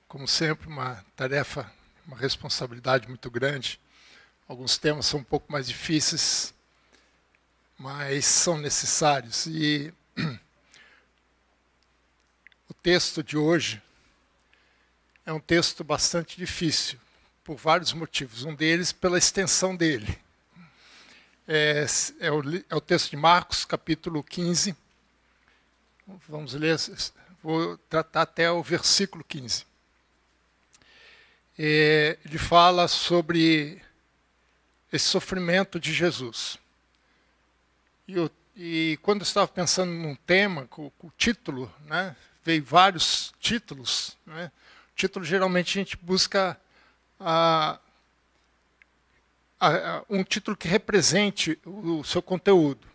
como sempre, uma tarefa, uma responsabilidade muito grande. Alguns temas são um pouco mais difíceis, mas são necessários. E o texto de hoje é um texto bastante difícil, por vários motivos. Um deles, pela extensão dele. É o texto de Marcos, capítulo 15. Vamos ler, vou tratar até o versículo 15. Ele fala sobre esse sofrimento de Jesus. E quando eu estava pensando num tema, com o título, né, veio vários títulos. Né? O título, geralmente, a gente busca um título que represente o seu conteúdo.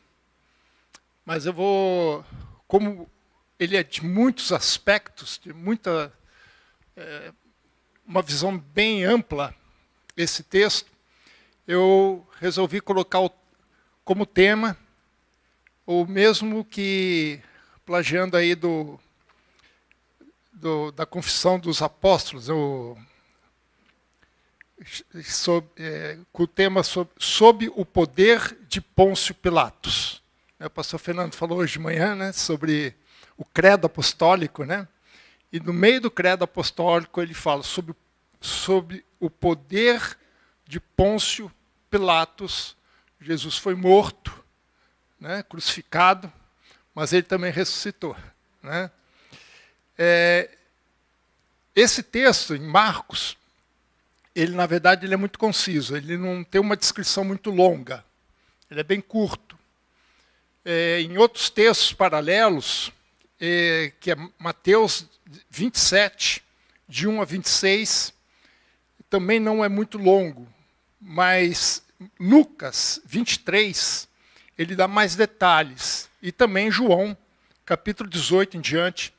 Mas eu vou, como ele é de muitos aspectos, de uma visão bem ampla, esse texto, eu resolvi colocar como tema, o mesmo que, plagiando aí da Confissão dos Apóstolos, com o tema sob o poder de Pôncio Pilatos. O pastor Fernando falou hoje de manhã, né, sobre o credo apostólico, né? E no meio do credo apostólico ele fala sobre o poder de Pôncio Pilatos. Jesus foi morto, né, crucificado, mas ele também ressuscitou. Né? Esse texto, em Marcos, ele, na verdade, ele é muito conciso, ele não tem uma descrição muito longa, ele é bem curto. Em outros textos paralelos, que é Mateus 27, de 1 a 26, também não é muito longo, mas Lucas 23, ele dá mais detalhes. E também João, capítulo 18 em diante,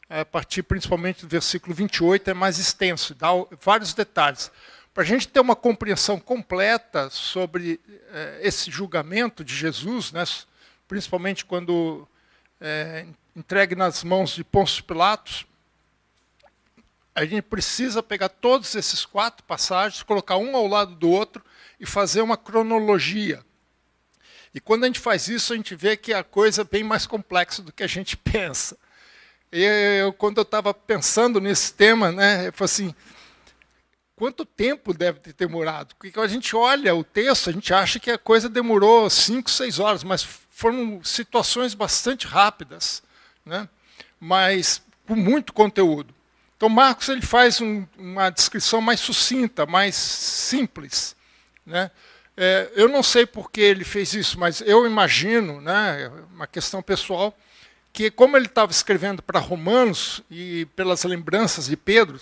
a partir principalmente do versículo 28, é mais extenso, dá vários detalhes. Para a gente ter uma compreensão completa sobre esse julgamento de Jesus, né, principalmente quando entregue nas mãos de Pôncio Pilatos, a gente precisa pegar todos esses 4 passagens, colocar um ao lado do outro e fazer uma cronologia. E quando a gente faz isso, a gente vê que a coisa é bem mais complexa do que a gente pensa. Quando eu estava pensando nesse tema, né, eu falei assim, quanto tempo deve ter demorado? Porque quando a gente olha o texto, a gente acha que a coisa demorou 5, 6 horas, mas foram situações bastante rápidas, né, mas com muito conteúdo. Então, Marcos ele faz uma descrição mais sucinta, mais simples. Né? Eu não sei por que ele fez isso, mas eu imagino, né, uma questão pessoal, que como ele estava escrevendo para Romanos, e pelas lembranças de Pedro,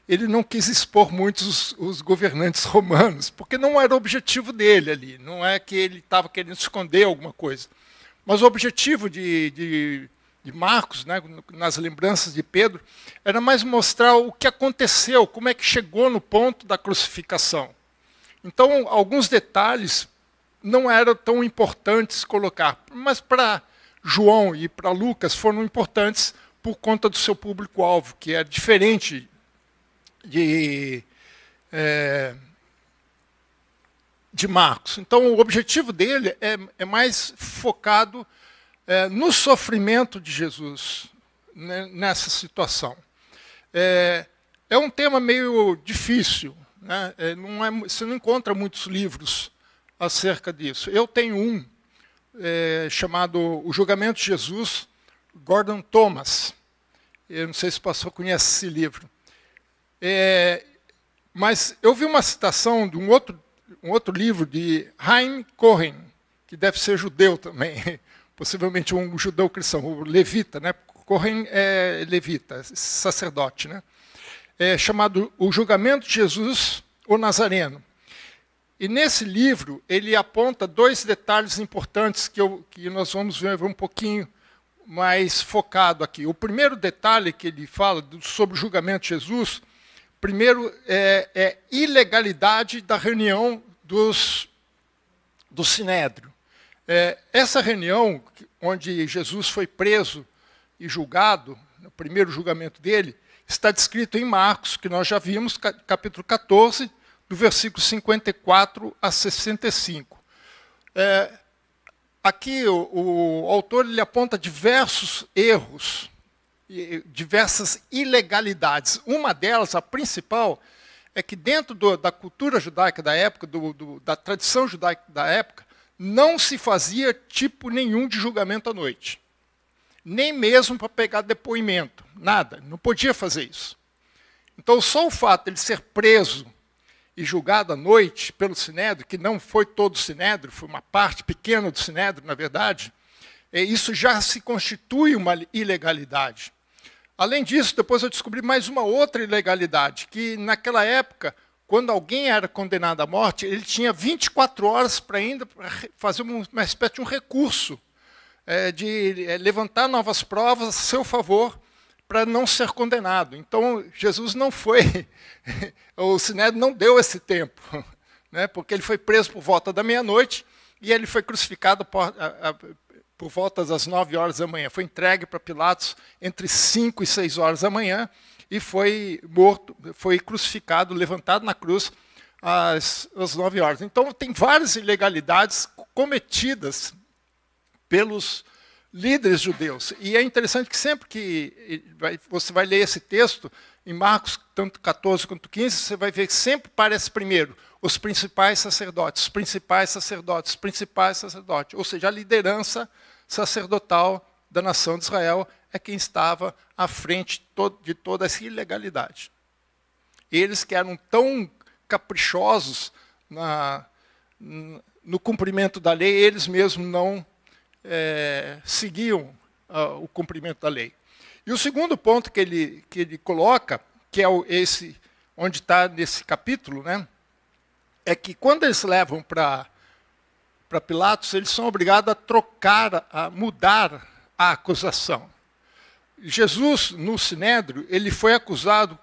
ele não quis expor muito os governantes romanos, porque não era o objetivo dele ali, não é que ele estava querendo esconder alguma coisa. Mas o objetivo de Marcos, né, nas lembranças de Pedro, era mais mostrar o que aconteceu, como é que chegou no ponto da crucificação. Então, alguns detalhes não eram tão importantes colocar, mas para João e para Lucas foram importantes por conta do seu público-alvo, que é diferente de Marcos. Então, o objetivo dele é mais focado no sofrimento de Jesus, né, nessa situação. É um tema meio difícil, né? Você não encontra muitos livros acerca disso. Eu tenho um chamado O Julgamento de Jesus, Gordon Thomas. Eu não sei se o pastor conhece esse livro. Mas eu vi uma citação de um outro livro de Haim Cohen, que deve ser judeu também, possivelmente um judeu cristão, o levita, né? Cohen é levita, sacerdote, né? Chamado O Julgamento de Jesus, o Nazareno. E nesse livro, ele aponta 2 detalhes importantes que nós vamos ver um pouquinho mais focado aqui. O primeiro detalhe que ele fala sobre o julgamento de Jesus, primeiro é ilegalidade da reunião do Sinédrio. Essa reunião, onde Jesus foi preso e julgado, no primeiro julgamento dele, está descrito em Marcos, que nós já vimos, capítulo 14, do versículo 54 a 65. Aqui o autor ele aponta diversos erros, diversas ilegalidades. Uma delas, a principal, é que dentro da cultura judaica da época, da tradição judaica da época, não se fazia tipo nenhum de julgamento à noite. Nem mesmo para pegar depoimento, nada, não podia fazer isso. Então, só o fato de ele ser preso e julgado à noite pelo Sinédrio, que não foi todo o Sinédrio, foi uma parte pequena do Sinédrio, na verdade, isso já se constitui uma ilegalidade. Além disso, depois eu descobri mais uma outra ilegalidade, que naquela época, quando alguém era condenado à morte, ele tinha 24 horas para ainda fazer uma espécie de um recurso, de levantar novas provas a seu favor para não ser condenado. Então, Jesus não foi, o Sinédrio não deu esse tempo, né, porque ele foi preso por volta da meia-noite e ele foi crucificado por volta das 9 horas da manhã. Foi entregue para Pilatos entre 5 e 6 horas da manhã e foi morto, foi crucificado, levantado na cruz às 9 horas. Então, tem várias ilegalidades cometidas pelos líderes judeus. E é interessante que sempre que você vai ler esse texto, em Marcos, tanto 14 quanto 15, você vai ver que sempre parece primeiro os principais sacerdotes, os principais sacerdotes, os principais sacerdotes. Ou seja, a liderança sacerdotal da nação de Israel é quem estava à frente de toda essa ilegalidade. Eles que eram tão caprichosos no cumprimento da lei, eles mesmos não seguiam o cumprimento da lei. E o segundo ponto que ele coloca, que é esse onde está nesse capítulo, né, é que quando eles levam para Pilatos, eles são obrigados a trocar, a mudar a acusação. Jesus, no Sinédrio, ele foi acusado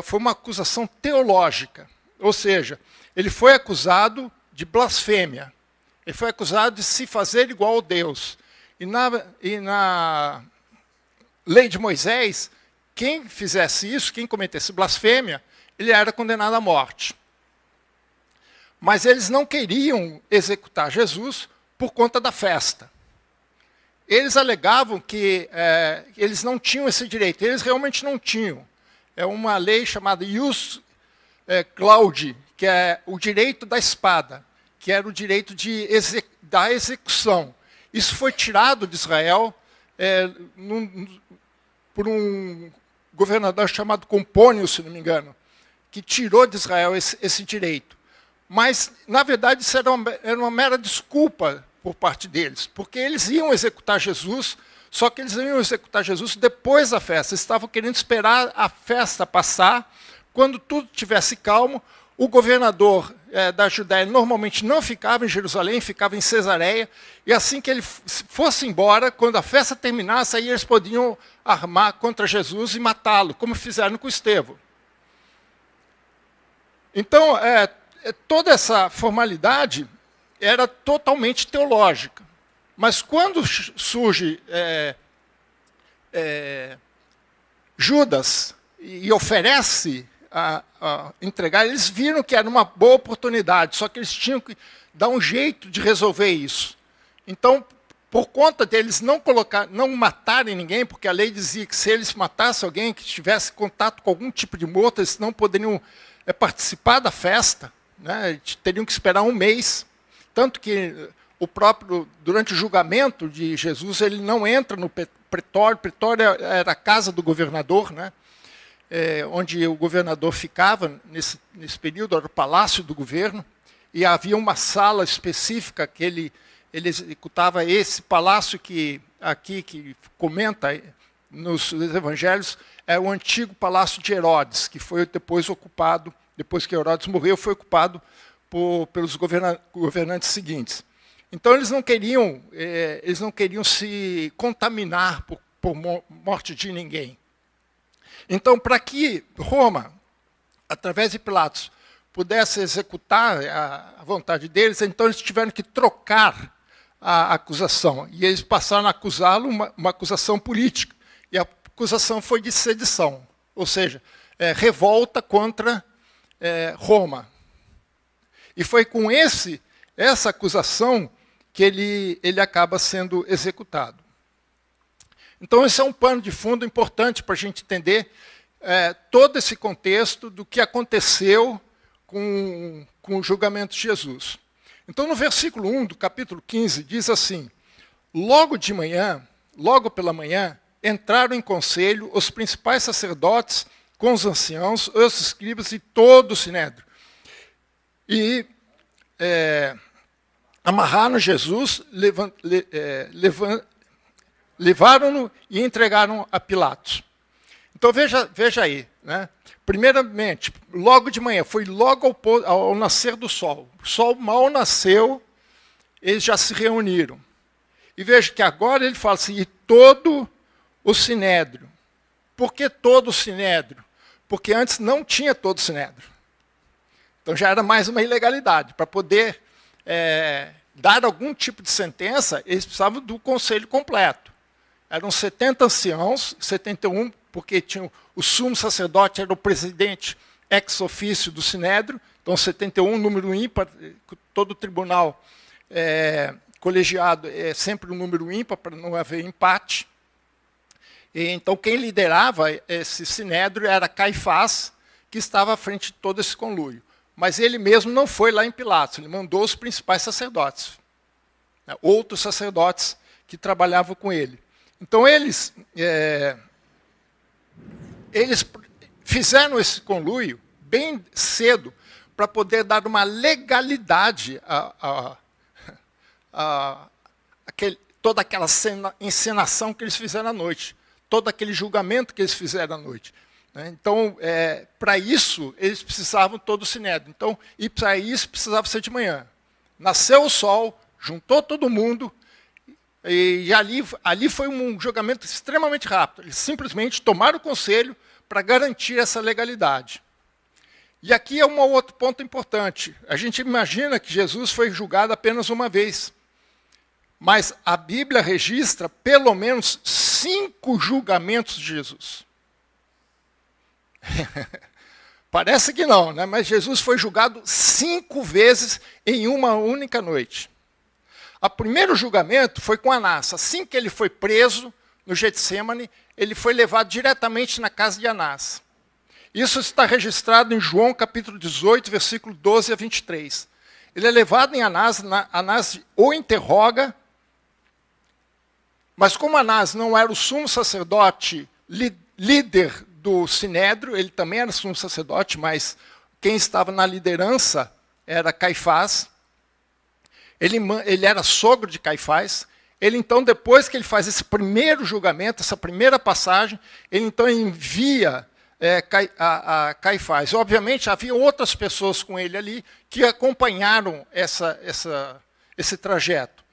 foi uma acusação teológica, ou seja, ele foi acusado de blasfêmia. Ele foi acusado de se fazer igual a Deus. E na lei de Moisés, quem fizesse isso, quem cometesse blasfêmia, ele era condenado à morte. Mas eles não queriam executar Jesus por conta da festa. Eles alegavam que eles não tinham esse direito. Eles realmente não tinham. É uma lei chamada Ius Claudi, que é o direito da espada, que era o direito da execução. Isso foi tirado de Israel por um governador chamado Compônio, se não me engano, que tirou de Israel esse direito. Mas, na verdade, isso era uma mera desculpa por parte deles, porque eles iam executar Jesus, só que eles iam executar Jesus depois da festa. Eles estavam querendo esperar a festa passar, quando tudo estivesse calmo. O governador da Judéia normalmente não ficava em Jerusalém, ficava em Cesareia, e assim que ele fosse embora, quando a festa terminasse, aí eles podiam armar contra Jesus e matá-lo, como fizeram com Estevão. Então, toda essa formalidade era totalmente teológica. Mas quando surge Judas e oferece a entregar, eles viram que era uma boa oportunidade, só que eles tinham que dar um jeito de resolver isso. Então, por conta deles não matarem ninguém, porque a lei dizia que se eles matassem alguém que tivesse contato com algum tipo de morto, eles não poderiam participar da festa, né? Teriam que esperar um mês. Tanto que durante o julgamento de Jesus, ele não entra no pretório. O pretório era a casa do governador, né? Onde o governador ficava nesse período, era o palácio do governo, e havia uma sala específica que ele executava. Esse palácio que comenta nos evangelhos é o antigo palácio de Herodes, que foi depois ocupado, depois que Herodes morreu, foi ocupado pelos governantes seguintes. Então eles não queriam se contaminar por morte de ninguém. Então, para que Roma, através de Pilatos, pudesse executar a vontade deles, então eles tiveram que trocar a acusação. E eles passaram a acusá-lo uma acusação política. E a acusação foi de sedição. ou seja, revolta contra Roma. E foi com essa acusação que ele acaba sendo executado. Então, esse é um pano de fundo importante para a gente entender todo esse contexto do que aconteceu com o julgamento de Jesus. Então, no versículo 1 do capítulo 15, diz assim: logo pela manhã, entraram em conselho os principais sacerdotes com os anciãos, os escribas e todo o sinédrio. E amarraram Jesus, levaram-no e entregaram a Pilatos. Então veja aí, né? Primeiramente, logo de manhã, foi logo ao nascer do sol. O sol mal nasceu, eles já se reuniram. E veja que agora ele fala assim, e todo o sinédrio. Por que todo o sinédrio? Porque antes não tinha todo o sinédrio. Então já era mais uma ilegalidade. Para poder dar algum tipo de sentença, eles precisavam do conselho completo. Eram 70 anciãos, 71, porque tinha o sumo sacerdote, era o presidente ex officio do sinédrio, então 71, número ímpar, todo tribunal colegiado é sempre um número ímpar, para não haver empate. E, então, quem liderava esse sinédrio era Caifás, que estava à frente de todo esse conluio. Mas ele mesmo não foi lá em Pilatos, ele mandou os principais sacerdotes, né, outros sacerdotes que trabalhavam com ele. Então, eles fizeram esse conluio bem cedo para poder dar uma legalidade toda aquela encenação que eles fizeram à noite, todo aquele julgamento que eles fizeram à noite. Então, para isso, eles precisavam todo o sinédrio. Então, e para isso precisava ser de manhã. Nasceu o sol, juntou todo mundo, e ali foi um julgamento extremamente rápido. Eles simplesmente tomaram o conselho para garantir essa legalidade. E aqui é um outro ponto importante. A gente imagina que Jesus foi julgado apenas uma vez. Mas a Bíblia registra pelo menos 5 julgamentos de Jesus. Parece que não, né? Mas Jesus foi julgado 5 vezes em uma única noite. O primeiro julgamento foi com Anás. Assim que ele foi preso no Getsêmani, ele foi levado diretamente na casa de Anás. Isso está registrado em João capítulo 18, versículo 12 a 23. Ele é levado em Anás, Anás o interroga, mas como Anás não era o sumo sacerdote líder do sinédrio, ele também era sumo sacerdote, mas quem estava na liderança era Caifás. Ele era sogro de Caifás. Ele, então, depois que ele faz esse primeiro julgamento, essa primeira passagem, ele, então, envia a Caifás. Obviamente, havia outras pessoas com ele ali que acompanharam esse trajeto.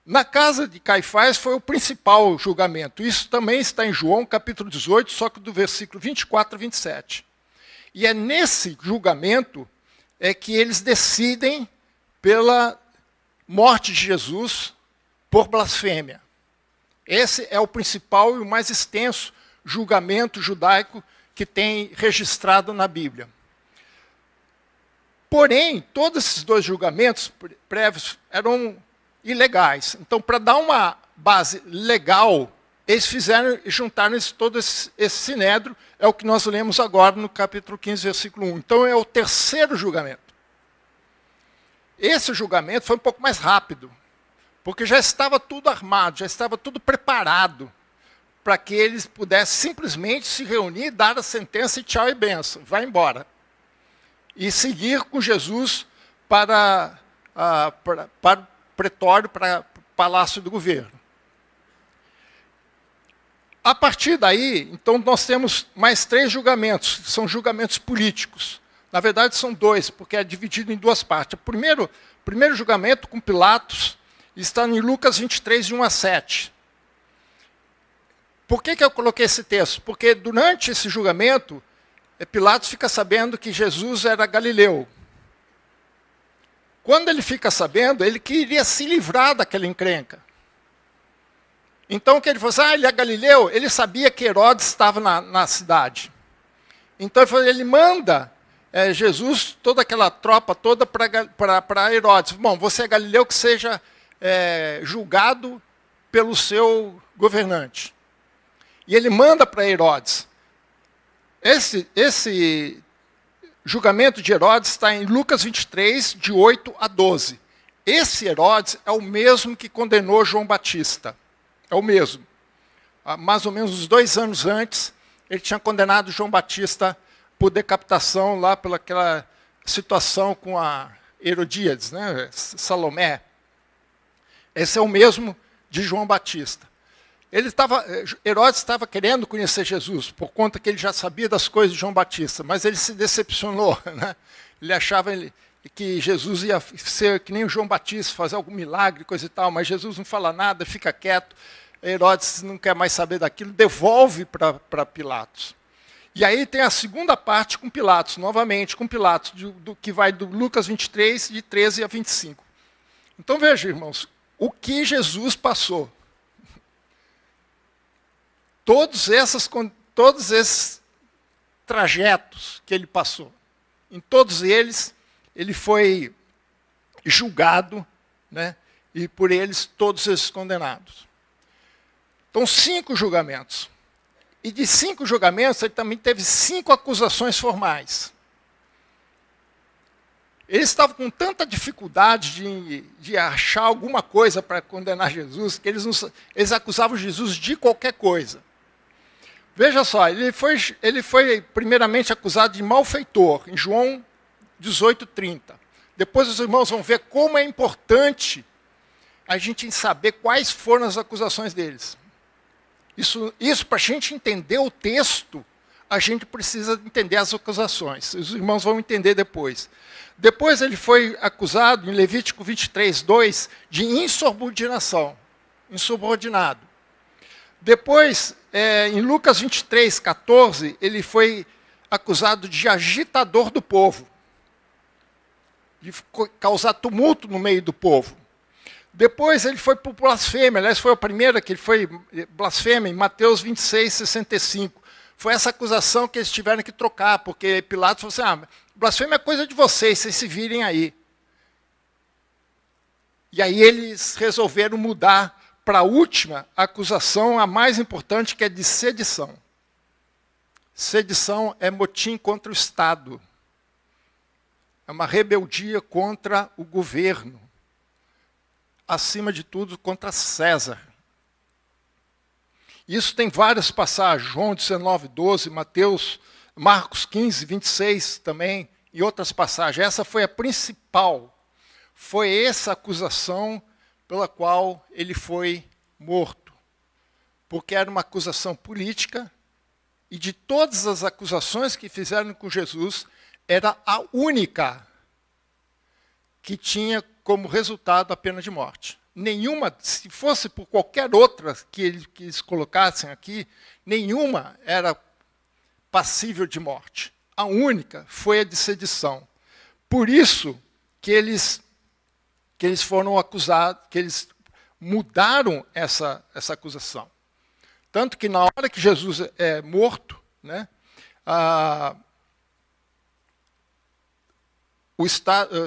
Na casa de Caifás foi o principal julgamento. Isso também está em João, capítulo 18, só que do versículo 24 a 27. E é nesse julgamento que eles decidem pela morte de Jesus por blasfêmia. Esse é o principal e o mais extenso julgamento judaico que tem registrado na Bíblia. Porém, todos esses 2 julgamentos prévios eram ilegais. Então, para dar uma base legal, eles juntaram todo esse sinédrio, é o que nós lemos agora no capítulo 15, versículo 1. Então, é o terceiro julgamento. Esse julgamento foi um pouco mais rápido, porque já estava tudo armado, já estava tudo preparado para que eles pudessem simplesmente se reunir, dar a sentença e tchau e benção, vai embora. E seguir com Jesus para o pretório, para o palácio do governo. A partir daí, então, nós temos mais 3 julgamentos, são julgamentos políticos. Na verdade, são 2, porque é dividido em 2 partes. O primeiro julgamento com Pilatos está em Lucas 23, de 1 a 7. Por que eu coloquei esse texto? Porque durante esse julgamento, Pilatos fica sabendo que Jesus era galileu. Quando ele fica sabendo, ele queria se livrar daquela encrenca. Então, o que ele falou assim, ele é galileu, ele sabia que Herodes estava na cidade. Então ele manda Jesus, toda aquela tropa toda para Herodes. Bom, você é galileu, que seja julgado pelo seu governante. E ele manda para Herodes. Esse julgamento de Herodes está em Lucas 23, de 8 a 12. Esse Herodes é o mesmo que condenou João Batista. É o mesmo. Mais ou menos uns 2 anos antes, ele tinha condenado João Batista por decapitação lá pelaquela situação com a Herodíades, né? Salomé. Esse é o mesmo de João Batista. Herodes estava querendo conhecer Jesus, por conta que ele já sabia das coisas de João Batista, mas ele se decepcionou, né? Ele achava que Jesus ia ser que nem o João Batista, fazer algum milagre, coisa e tal, mas Jesus não fala nada, fica quieto. Herodes não quer mais saber daquilo, devolve para Pilatos. E aí tem a segunda parte com Pilatos, novamente com Pilatos, que vai do Lucas 23, de 13 a 25. Então veja, irmãos, o que Jesus passou. Todos esses trajetos que ele passou, em todos eles, ele foi julgado, né? E por eles, todos esses condenados. Então, 5 julgamentos. E de 5 julgamentos, ele também teve 5 acusações formais. Eles estavam com tanta dificuldade de achar alguma coisa para condenar Jesus, que eles acusavam Jesus de qualquer coisa. Veja só, ele foi primeiramente acusado de malfeitor, em João 18:30. Depois os irmãos vão ver como é importante a gente saber quais foram as acusações deles. Isso para a gente entender o texto, a gente precisa entender as acusações. Os irmãos vão entender depois. Depois ele foi acusado, em Levítico 23:2, de insubordinação, insubordinado. Depois, em Lucas 23:14, ele foi acusado de agitador do povo, de causar tumulto no meio do povo. Depois ele foi por blasfêmia, aliás, foi a primeira que ele foi blasfêmia, em Mateus 26:65. Foi essa acusação que eles tiveram que trocar, porque Pilatos falou assim, blasfêmia é coisa de vocês se virem aí. E aí eles resolveram mudar para a última acusação, a mais importante, que é de sedição. Sedição é motim contra o Estado. É uma rebeldia contra o governo. Acima de tudo, contra César. Isso tem várias passagens, João 19:12, Marcos 15:26 também, e outras passagens. Essa foi a principal. Foi essa acusação pela qual ele foi morto. Porque era uma acusação política, e de todas as acusações que fizeram com Jesus, era a única que tinha como resultado a pena de morte. Nenhuma, se fosse por qualquer outra que eles colocassem aqui, nenhuma era passível de morte. A única foi a de sedição. Por isso que eles foram acusados, que eles mudaram essa acusação. Tanto que na hora que Jesus é morto, né,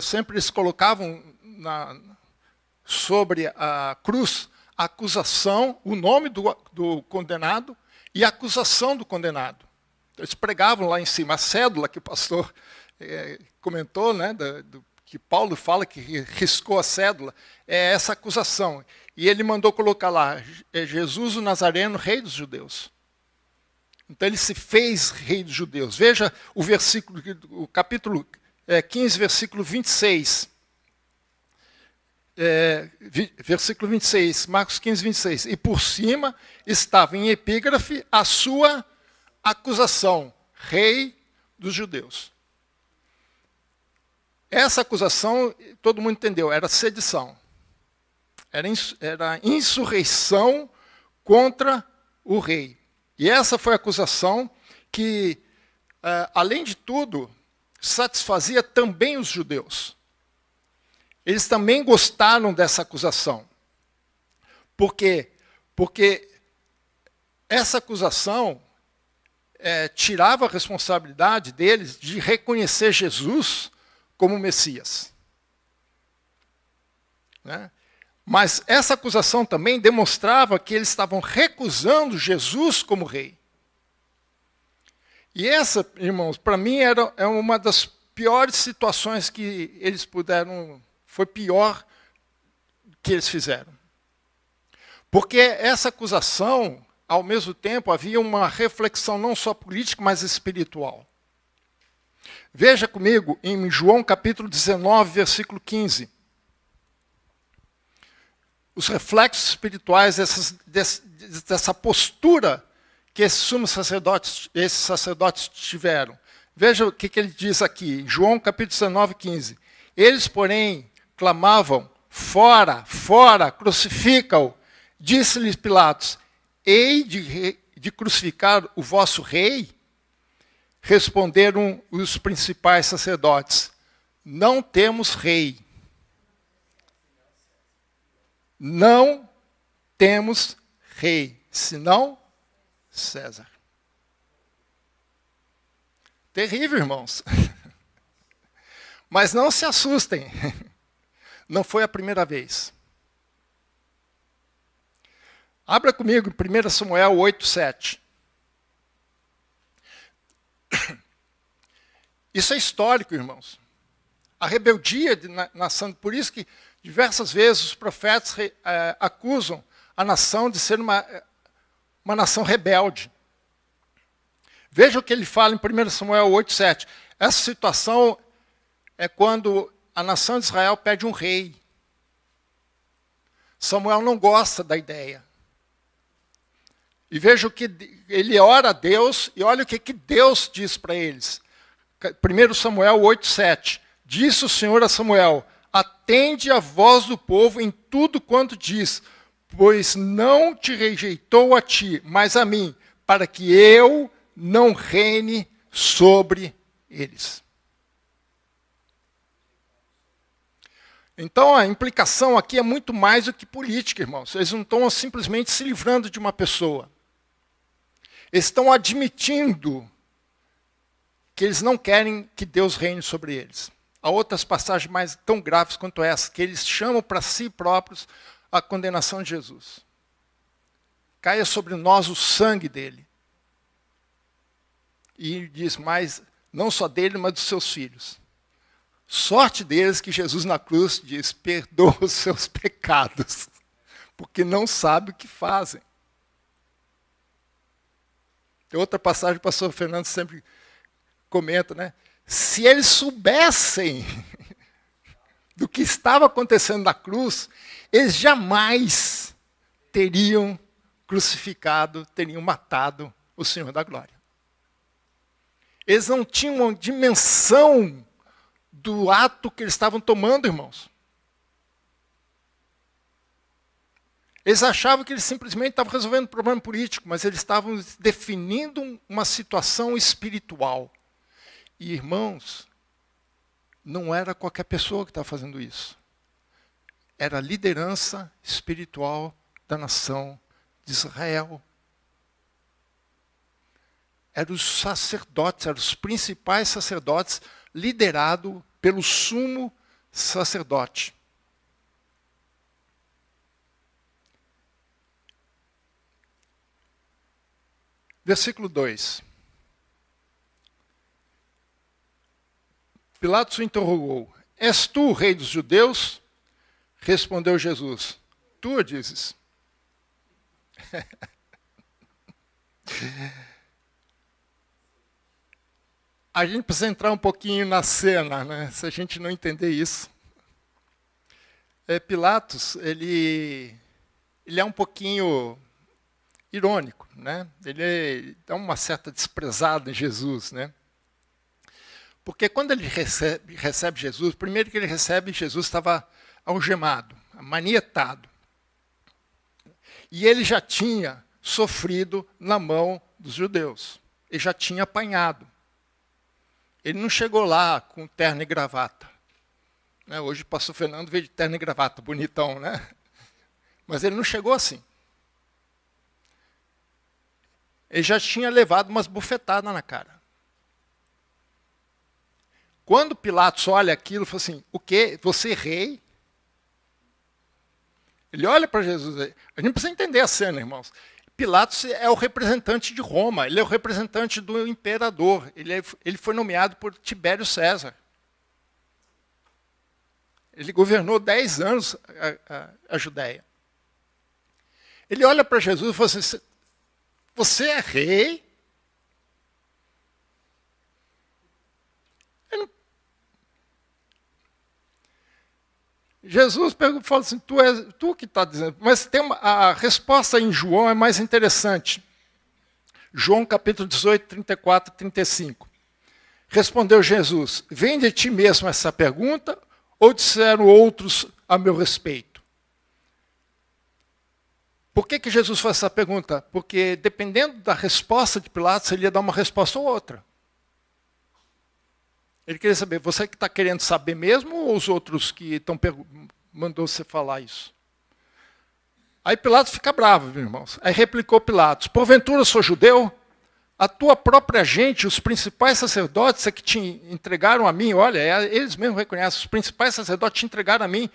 sempre eles colocavam sobre a cruz a acusação, o nome do condenado e a acusação do condenado. Eles pregavam lá em cima a cédula que o pastor comentou, né, que Paulo fala que riscou a cédula, é essa acusação. E ele mandou colocar lá, Jesus o Nazareno, rei dos judeus. Então ele se fez rei dos judeus. Veja o capítulo 15, versículo 26. Versículo 26, Marcos 15, 26. E por cima estava em epígrafe a sua acusação, rei dos judeus. Essa acusação, todo mundo entendeu, era sedição. Era insurreição contra o rei. E essa foi a acusação que, além de tudo, satisfazia também os judeus. Eles também gostaram dessa acusação. Por quê? Porque essa acusação tirava a responsabilidade deles de reconhecer Jesus como Messias. Né? Mas essa acusação também demonstrava que eles estavam recusando Jesus como rei. E essa, irmãos, para mim é uma das piores situações que eles puderam, foi pior que eles fizeram. Porque essa acusação, ao mesmo tempo, havia uma reflexão não só política, mas espiritual. Veja comigo em João capítulo 19, versículo 15. Os reflexos espirituais dessa postura que esses sumos sacerdotes, tiveram. Veja o que ele diz aqui, João capítulo 19, 15. Eles, porém, clamavam, fora, fora, crucifica-o. Disse-lhes Pilatos, hei de crucificar o vosso rei? Responderam os principais sacerdotes, não temos rei. Não temos rei, senão César. Terrível, irmãos. Mas não se assustem. Não foi a primeira vez. Abra comigo em 1 Samuel 8, 7. Isso é histórico, irmãos. A rebeldia da nação, por isso que diversas vezes os profetas acusam a nação de ser uma nação rebelde. Veja o que ele fala em 1 Samuel 8, 7. Essa situação é quando a nação de Israel pede um rei. Samuel não gosta da ideia. E veja o que ele ora a Deus, e olha o que Deus diz para eles. 1 Samuel 8, 7. Disse o Senhor a Samuel, atende a voz do povo em tudo quanto diz, pois não te rejeitou a ti, mas a mim, para que eu não reine sobre eles. Então a implicação aqui é muito mais do que política, irmãos. Eles não estão simplesmente se livrando de uma pessoa. Eles estão admitindo que eles não querem que Deus reine sobre eles. Há outras passagens mais tão graves quanto essa, que eles chamam para si próprios a condenação de Jesus. Caia sobre nós o sangue dele. E diz mais, não só dele, mas dos seus filhos. Sorte deles que Jesus na cruz diz, perdoa os seus pecados, porque não sabe o que fazem. Tem outra passagem que o pastor Fernando sempre comenta, né? Se eles soubessem do que estava acontecendo na cruz, eles jamais teriam crucificado, teriam matado o Senhor da Glória. Eles não tinham uma dimensão do ato que eles estavam tomando, irmãos. Eles achavam que eles simplesmente estavam resolvendo um problema político, mas eles estavam definindo uma situação espiritual. E, irmãos, não era qualquer pessoa que estava fazendo isso. Era a liderança espiritual da nação de Israel. Eram os sacerdotes, eram os principais sacerdotes, liderados pelo sumo sacerdote. Versículo 2. Pilatos o interrogou, és tu o rei dos judeus? Respondeu Jesus, tu o dizes. A gente precisa entrar um pouquinho na cena, né? Se a gente não entender isso. Pilatos, ele é um pouquinho irônico, né? Ele dá uma certa desprezada em Jesus, né? Porque quando ele recebe Jesus, primeiro que ele recebe, Jesus estava algemado, manietado. E ele já tinha sofrido na mão dos judeus. Ele já tinha apanhado. Ele não chegou lá com terno e gravata. Né? Hoje o pastor Fernando veio de terno e gravata, bonitão, né? Mas ele não chegou assim. Ele já tinha levado umas bufetadas na cara. Quando Pilatos olha aquilo, fala assim, o quê? Você é rei? Ele olha para Jesus. A gente precisa entender a cena, irmãos. Pilatos é o representante de Roma, ele é o representante do imperador. Ele foi nomeado por Tibério César. Ele governou 10 anos a Judéia. Ele olha para Jesus e fala assim, você é rei? Jesus fala assim, tu que está dizendo. Mas a resposta em João é mais interessante. João capítulo 18, 34 e 35. Respondeu Jesus, vem de ti mesmo essa pergunta, ou disseram outros a meu respeito? Por que Jesus faz essa pergunta? Porque dependendo da resposta de Pilatos, ele ia dar uma resposta ou outra. Ele queria saber, você que está querendo saber mesmo ou os outros que mandou você falar isso? Aí Pilatos fica bravo, meus irmãos. Aí replicou Pilatos, porventura sou judeu? A tua própria gente, os principais sacerdotes é que te entregaram a mim, olha, eles mesmos reconhecem, os principais sacerdotes te entregaram a mim.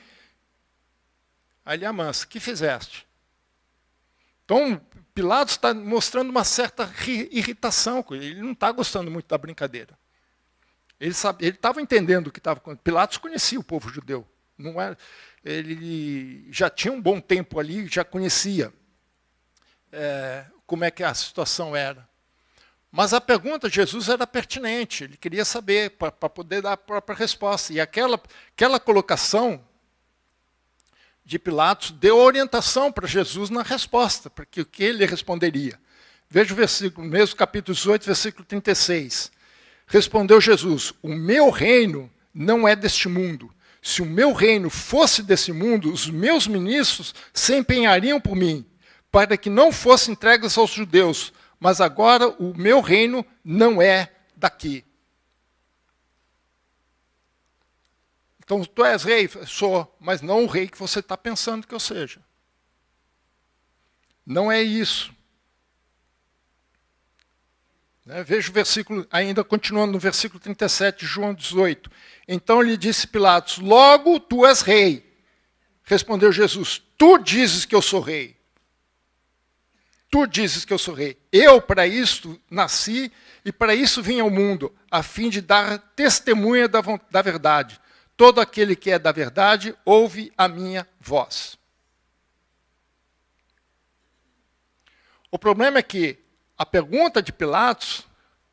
Aí ele amansa, que fizeste? Então, Pilatos está mostrando uma certa irritação com ele não está gostando muito da brincadeira. Ele estava entendendo o que estava acontecendo. Pilatos conhecia o povo judeu. Não era, ele já tinha um bom tempo ali, já conhecia como é que a situação era. Mas a pergunta de Jesus era pertinente, ele queria saber para poder dar a própria resposta. E aquela colocação de Pilatos deu orientação para Jesus na resposta, para que o que ele responderia. Veja o versículo, mesmo capítulo 18, versículo 36. Respondeu Jesus, o meu reino não é deste mundo. Se o meu reino fosse desse mundo, os meus ministros se empenhariam por mim, para que não fossem entregues aos judeus. Mas agora o meu reino não é daqui. Então, tu és rei? Sou, mas não o rei que você está pensando que eu seja. Não é isso. Veja o versículo, ainda continuando no versículo 37 de João 18. Então lhe disse Pilatos, logo tu és rei. Respondeu Jesus, tu dizes que eu sou rei. Tu dizes que eu sou rei. Eu para isto nasci e para isso vim ao mundo, a fim de dar testemunha da verdade. Todo aquele que é da verdade ouve a minha voz. O problema é que a pergunta de Pilatos,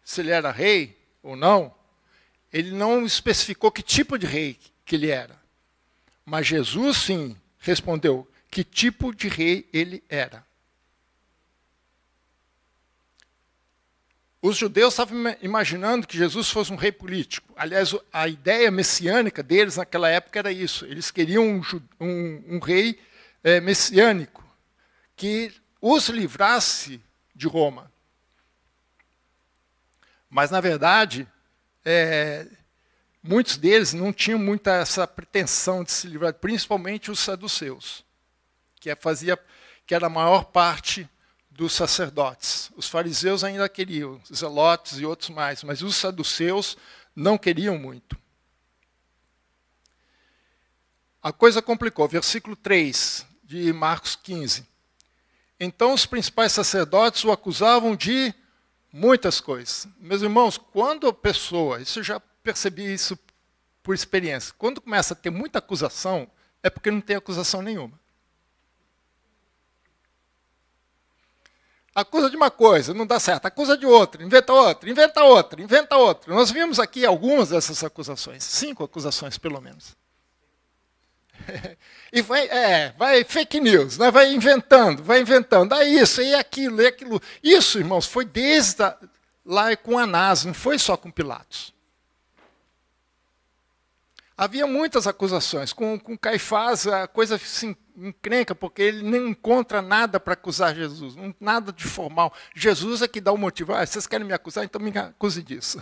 se ele era rei ou não, ele não especificou que tipo de rei que ele era. Mas Jesus, sim, respondeu que tipo de rei ele era. Os judeus estavam imaginando que Jesus fosse um rei político. Aliás, a ideia messiânica deles naquela época era isso. Eles queriam um rei messiânico que os livrasse de Roma. Mas, na verdade, muitos deles não tinham muita essa pretensão de se livrar, principalmente os saduceus, que era a maior parte dos sacerdotes. Os fariseus ainda queriam, os zelotes e outros mais, mas os saduceus não queriam muito. A coisa complicou. Versículo 3 de Marcos 15. Então os principais sacerdotes o acusavam de muitas coisas. Meus irmãos, quando a pessoa, isso eu já percebi isso por experiência, quando começa a ter muita acusação, é porque não tem acusação nenhuma. Acusa de uma coisa, não dá certo. Acusa de outra, inventa outra, inventa outra, inventa outra. Nós vimos aqui algumas dessas acusações, 5 acusações pelo menos. E vai fake news, né? vai inventando, aí isso, e aquilo, e aquilo. Isso, irmãos, foi desde lá com Anás, não foi só com Pilatos. Havia muitas acusações. Com Caifás, a coisa se encrenca, porque ele nem encontra nada para acusar Jesus, nada de formal. Jesus é que dá o motivo. Vocês querem me acusar? Então me acuse disso.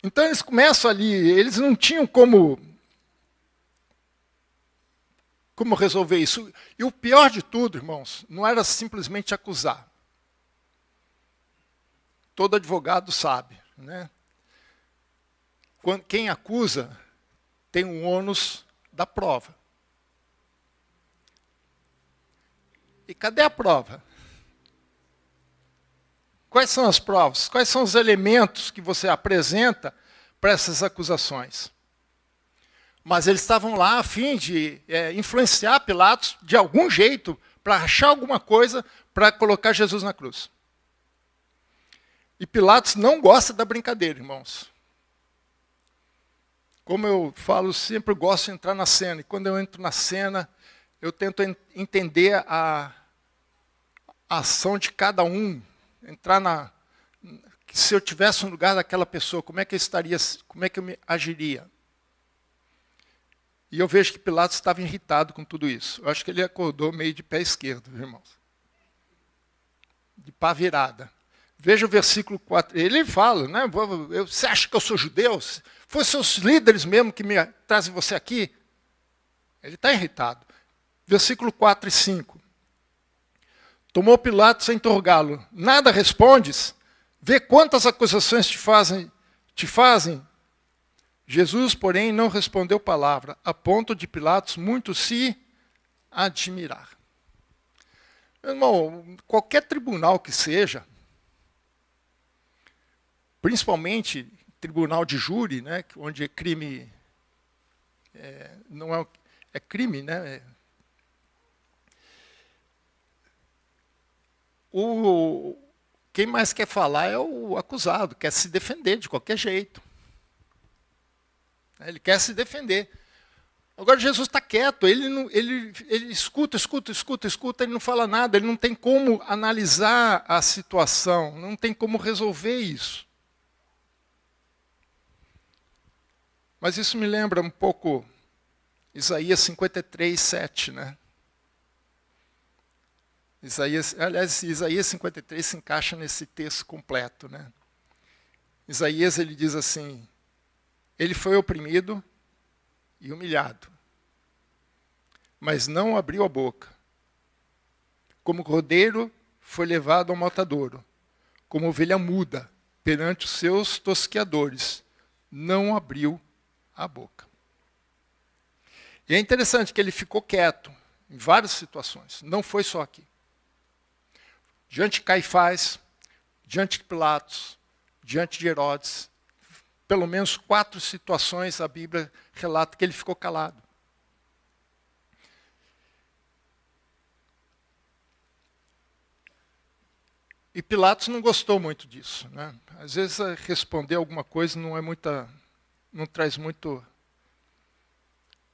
Então eles começam ali, eles não tinham como resolver isso. E o pior de tudo, irmãos, não era simplesmente acusar. todo advogado sabe, né? Quem acusa tem o ônus da prova. E cadê a prova? Quais são as provas? Quais são os elementos que você apresenta para essas acusações? Mas eles estavam lá a fim de influenciar Pilatos de algum jeito, para achar alguma coisa para colocar Jesus na cruz. E Pilatos não gosta da brincadeira, irmãos. Como eu falo, sempre gosto de entrar na cena. E quando eu entro na cena, eu tento entender a ação de cada um. Entrar se eu tivesse no lugar daquela pessoa, como é que eu estaria, como é que eu agiria? E eu vejo que Pilatos estava irritado com tudo isso. Eu acho que ele acordou meio de pé esquerdo, irmãos. De pá virada. Veja o versículo 4. Ele fala, né? Você acha que eu sou judeu? Foi seus líderes mesmo que me trazem você aqui? Ele está irritado. Versículo 4 e 5. Tomou Pilatos a interrogá-lo. Nada respondes? Vê quantas acusações te fazem. Jesus, porém, não respondeu palavra, a ponto de Pilatos muito se admirar. Meu irmão, qualquer tribunal que seja, principalmente tribunal de júri, né, onde é crime, não é crime, né? Quem mais quer falar é o acusado, quer se defender de qualquer jeito. Ele quer se defender. Agora Jesus está quieto, ele escuta, ele não fala nada, ele não tem como analisar a situação, não tem como resolver isso. Mas isso me lembra um pouco Isaías 53, 7, né? Isaías 53 se encaixa nesse texto completo, né? Isaías, ele diz assim: ele foi oprimido e humilhado, mas não abriu a boca. Como cordeiro foi levado ao matadouro, como ovelha muda perante os seus tosqueadores, não abriu a boca. E é interessante que ele ficou quieto em várias situações, não foi só aqui. Diante de Caifás, diante de Pilatos, diante de Herodes, pelo menos 4 situações a Bíblia relata que ele ficou calado. E Pilatos não gostou muito disso, né? Às vezes responder alguma coisa não traz muito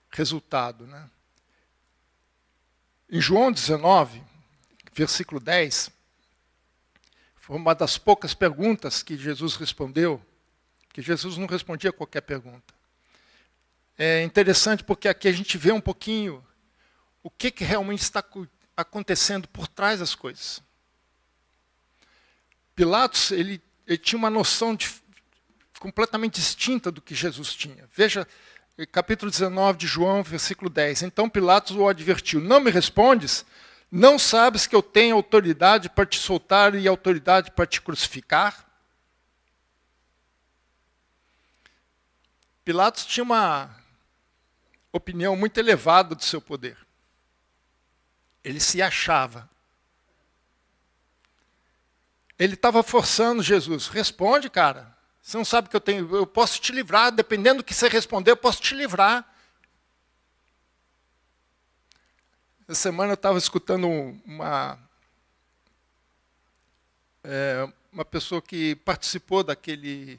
resultado, né? Em João 19, versículo 10, foi uma das poucas perguntas que Jesus respondeu, que Jesus não respondia a qualquer pergunta. É interessante porque aqui a gente vê um pouquinho o que realmente está acontecendo por trás das coisas. Pilatos, ele tinha uma noção completamente distinta do que Jesus tinha. Veja, capítulo 19 de João, versículo 10. Então Pilatos o advertiu: não me respondes? Não sabes que eu tenho autoridade para te soltar e autoridade para te crucificar? Pilatos tinha uma opinião muito elevada do seu poder. Ele se achava. Ele estava forçando Jesus. Responde, cara. Você não sabe que eu posso te livrar, dependendo do que você responder, eu posso te livrar. Essa semana eu estava escutando uma pessoa que participou daquele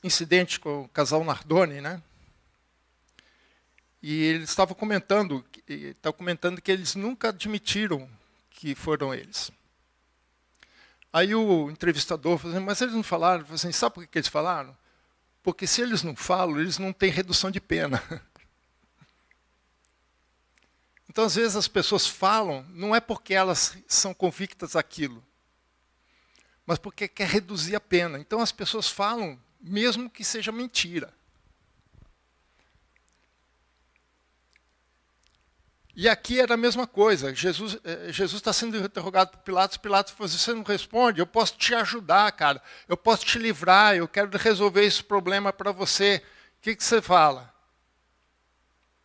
incidente com o casal Nardoni, né? E ele estava comentando que eles nunca admitiram que foram eles. Aí o entrevistador falou assim: mas eles não falaram? Eu falei assim: sabe por que eles falaram? Porque se eles não falam, eles não têm redução de pena. Então, às vezes, as pessoas falam, não é porque elas são convictas daquilo, mas porque quer reduzir a pena. Então, as pessoas falam, mesmo que seja mentira. E aqui era a mesma coisa. Jesus está sendo interrogado por Pilatos. Pilatos falou assim, você não responde? Eu posso te ajudar, cara. Eu posso te livrar. Eu quero resolver esse problema para você. O que você fala?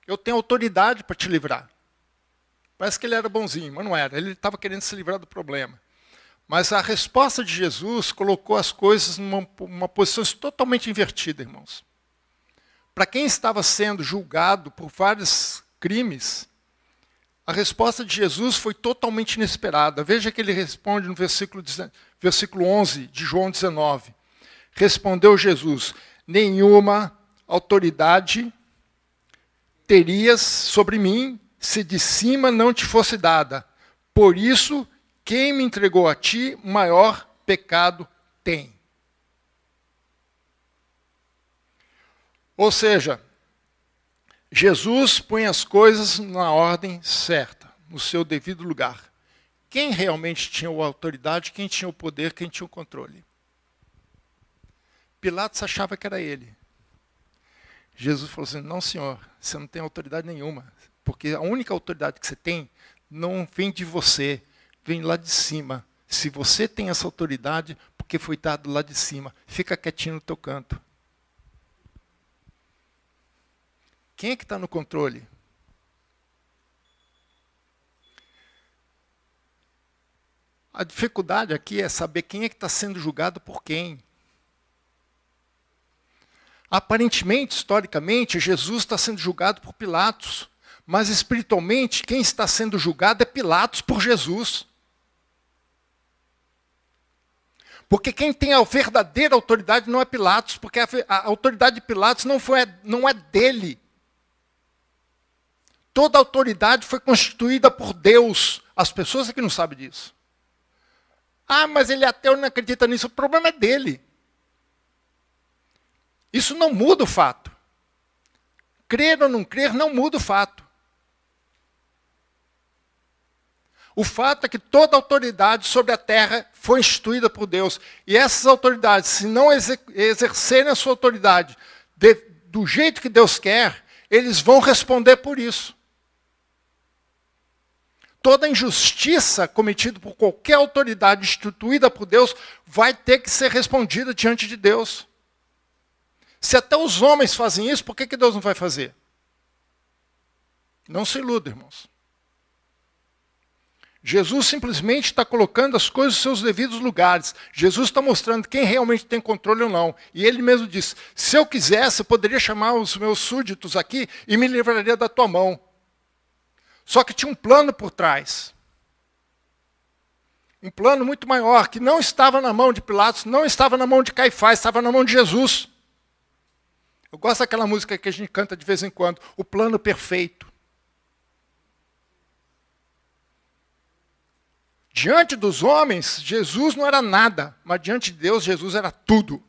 Eu tenho autoridade para te livrar. Parece que ele era bonzinho, mas não era. Ele estava querendo se livrar do problema. Mas a resposta de Jesus colocou as coisas numa posição totalmente invertida, irmãos. Para quem estava sendo julgado por vários crimes, a resposta de Jesus foi totalmente inesperada. Veja que ele responde no versículo 11 de João 19. Respondeu Jesus, nenhuma autoridade terias sobre mim se de cima não te fosse dada. Por isso, quem me entregou a ti, maior pecado tem. Ou seja, Jesus põe as coisas na ordem certa, no seu devido lugar. Quem realmente tinha a autoridade, quem tinha o poder, quem tinha o controle? Pilatos achava que era ele. Jesus falou assim, não senhor, você não tem autoridade nenhuma, porque a única autoridade que você tem não vem de você, vem lá de cima. Se você tem essa autoridade, porque foi dado lá de cima, fica quietinho no teu canto. Quem é que está no controle? A dificuldade aqui é saber quem é que está sendo julgado por quem. Aparentemente, historicamente, Jesus está sendo julgado por Pilatos. Mas espiritualmente, quem está sendo julgado é Pilatos por Jesus. Porque quem tem a verdadeira autoridade não é Pilatos, porque a autoridade de Pilatos não é dele. Toda a autoridade foi constituída por Deus. As pessoas aqui não sabem disso. Ah, mas ele é ateu, não acredita nisso. O problema é dele. Isso não muda o fato. Crer ou não crer não muda o fato. O fato é que toda autoridade sobre a terra foi instituída por Deus. E essas autoridades, se não exercerem a sua autoridade do jeito que Deus quer, eles vão responder por isso. Toda injustiça cometida por qualquer autoridade instituída por Deus vai ter que ser respondida diante de Deus. Se até os homens fazem isso, por que Deus não vai fazer? Não se iluda, irmãos. Jesus simplesmente está colocando as coisas nos seus devidos lugares. Jesus está mostrando quem realmente tem controle ou não. E ele mesmo disse, se eu quisesse, eu poderia chamar os meus súditos aqui e me livraria da tua mão. Só que tinha um plano por trás. Um plano muito maior, que não estava na mão de Pilatos, não estava na mão de Caifás, estava na mão de Jesus. Eu gosto daquela música que a gente canta de vez em quando, o plano perfeito. Diante dos homens, Jesus não era nada, mas diante de Deus, Jesus era tudo.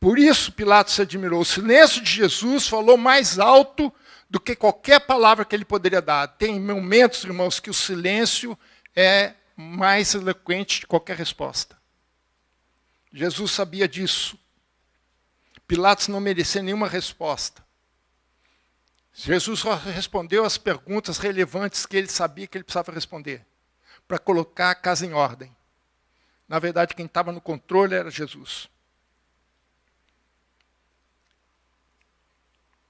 Por isso, Pilatos se admirou. O silêncio de Jesus falou mais alto do que qualquer palavra que ele poderia dar. Tem momentos, irmãos, que o silêncio é mais eloquente de qualquer resposta. Jesus sabia disso. Pilatos não merecia nenhuma resposta. Jesus só respondeu as perguntas relevantes que ele sabia que ele precisava responder, para colocar a casa em ordem. Na verdade, quem estava no controle era Jesus.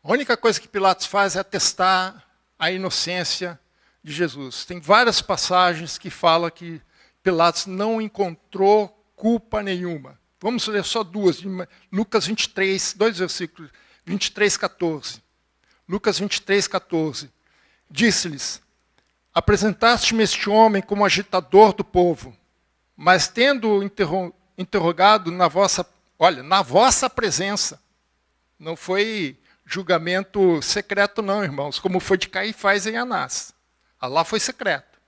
A única coisa que Pilatos faz é atestar a inocência de Jesus. Tem várias passagens que falam que Pilatos não encontrou culpa nenhuma. Vamos ler só duas, de Lucas 23, 2 versículos, 23, 14. Lucas 23, 14. Disse-lhes, apresentaste-me este homem como agitador do povo, mas tendo interrogado na vossa presença, não foi julgamento secreto não, irmãos, como foi de Caifás em Anás. Lá foi secreto.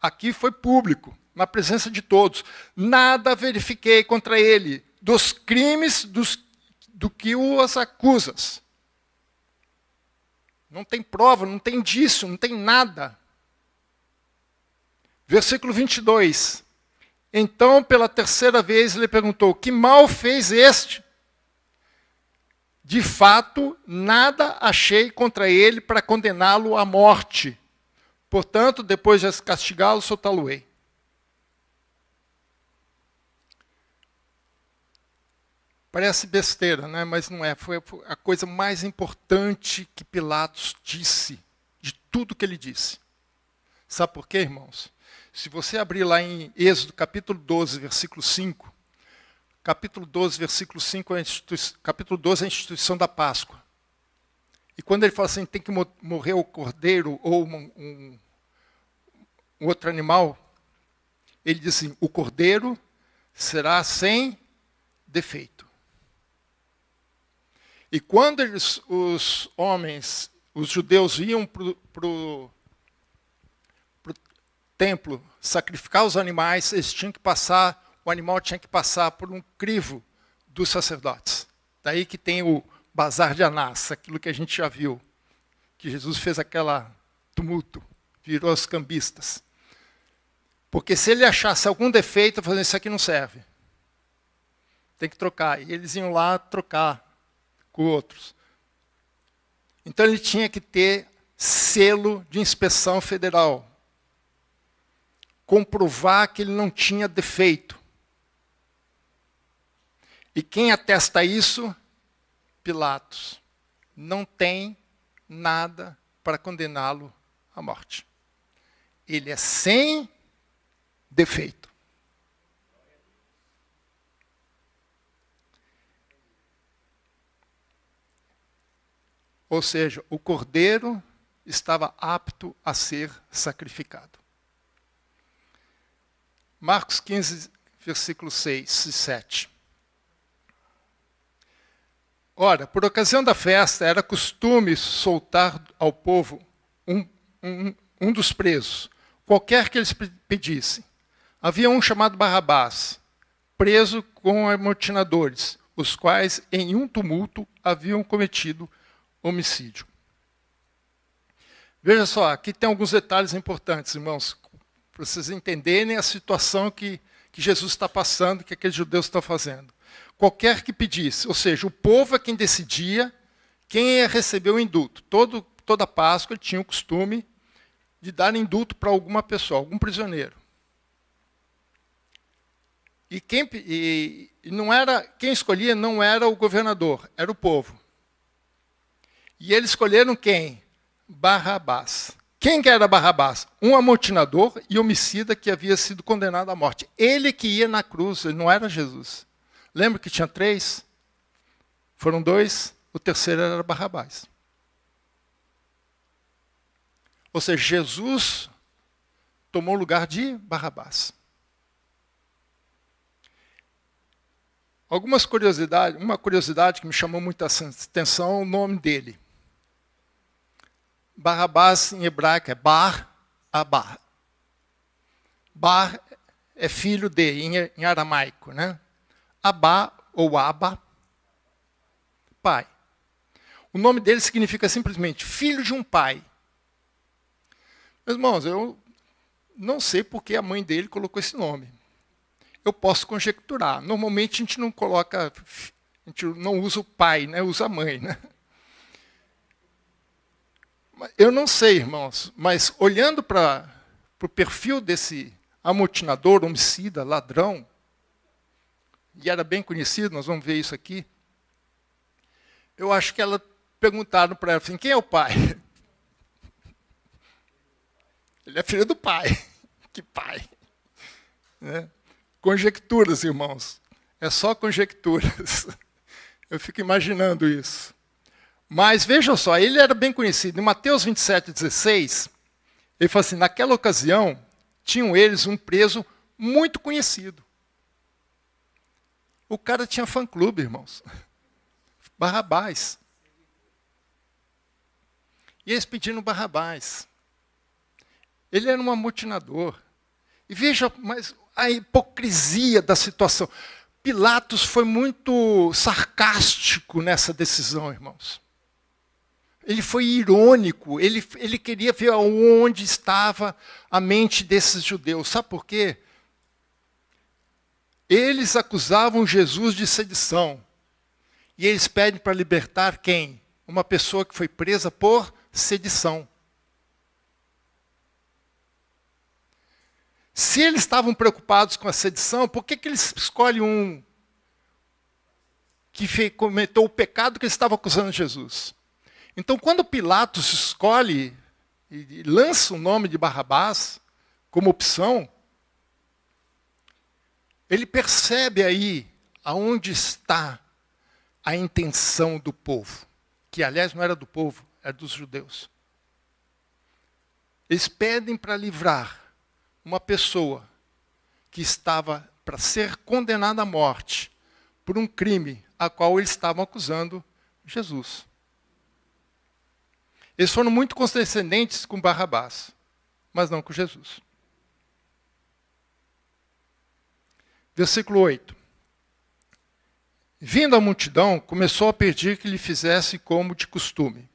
Aqui foi público, na presença de todos. Nada verifiquei contra ele, dos crimes do que os acusas. Não tem prova, não tem indício, não tem nada. Versículo 22. Então, pela terceira vez, ele perguntou, que mal fez este? de fato, nada achei contra ele para condená-lo à morte. Portanto, depois de castigá-lo, soltá-lo-ei. Parece besteira, né? Mas não é. Foi a coisa mais importante que Pilatos disse, de tudo que ele disse. Sabe por quê, irmãos? Se você abrir lá em Êxodo, capítulo 12, versículo 5, capítulo 12, versículo 5, capítulo 12 é a instituição da Páscoa. E quando ele fala assim, tem que morrer o cordeiro ou um outro animal, ele diz assim, o cordeiro será sem defeito. E quando os homens, os judeus iam para o templo sacrificar os animais, eles tinham que passar, o animal tinha que passar por um crivo dos sacerdotes. Daí que tem o bazar de Anás, aquilo que a gente já viu, que Jesus fez aquela tumulto, virou os cambistas. Porque se ele achasse algum defeito, falando, isso aqui não serve. Tem que trocar. E eles iam lá trocar com outros. Então ele tinha que ter selo de inspeção federal. Comprovar que ele não tinha defeito. E quem atesta isso? Pilatos. Não tem nada para condená-lo à morte. Ele é sem defeito. Ou seja, o cordeiro estava apto a ser sacrificado. Marcos 15, versículos 6 e 7. Ora, por ocasião da festa, era costume soltar ao povo um dos presos, qualquer que eles pedissem. Havia um chamado Barrabás, preso com amotinadores, os quais, em um tumulto, haviam cometido homicídio. Veja só, aqui tem alguns detalhes importantes, irmãos, para vocês entenderem a situação que Jesus está passando, que aqueles judeus estão fazendo. Qualquer que pedisse, ou seja, o povo é quem decidia quem ia receber o indulto. Toda Páscoa ele tinha o costume de dar indulto para alguma pessoa, algum prisioneiro. E quem escolhia não era o governador, era o povo. E eles escolheram quem? Barrabás. Quem que era Barrabás? Um amotinador e homicida que havia sido condenado à morte. Ele que ia na cruz, ele não era Jesus. Lembra que tinha 3? Foram 2, o terceiro era Barrabás. Ou seja, Jesus tomou o lugar de Barrabás. Uma curiosidade que me chamou muita atenção é o nome dele. Barrabás em hebraico é Bar-Abá. Bar é filho de, em aramaico, né? Abá ou Aba, pai. O nome dele significa simplesmente filho de um pai. Meus irmãos, eu não sei por que a mãe dele colocou esse nome. Eu posso conjecturar. Normalmente a gente não coloca, a gente não usa o pai, né? Usa a mãe, né? Eu não sei, irmãos, mas olhando para o perfil desse amotinador, homicida, ladrão, e era bem conhecido, nós vamos ver isso aqui, eu acho que ela perguntaram para ela assim, quem é o pai? Ele é filho do pai. Que pai? Né? Conjecturas, irmãos. É só conjecturas. Eu fico imaginando isso. Mas vejam só, ele era bem conhecido. Em Mateus 27:16, ele fala assim, naquela ocasião, tinham eles um preso muito conhecido. O cara tinha fã-clube, irmãos. Barrabás. E eles pediram Barrabás. Ele era um amotinador. E veja, mas a hipocrisia da situação. Pilatos foi muito sarcástico nessa decisão, irmãos. Ele foi irônico, ele queria ver onde estava a mente desses judeus. Sabe por quê? Eles acusavam Jesus de sedição. E eles pedem para libertar quem? Uma pessoa que foi presa por sedição. Se eles estavam preocupados com a sedição, por que eles escolhem um que cometeu o pecado que eles estavam acusando Jesus? Então, quando Pilatos escolhe e lança o nome de Barrabás como opção, ele percebe aí aonde está a intenção do povo, que aliás não era do povo, era dos judeus. Eles pedem para livrar uma pessoa que estava para ser condenada à morte por um crime a qual eles estavam acusando Jesus. Eles foram muito condescendentes com Barrabás, mas não com Jesus. Versículo 8. Vindo a multidão, começou a pedir que lhe fizesse como de costume.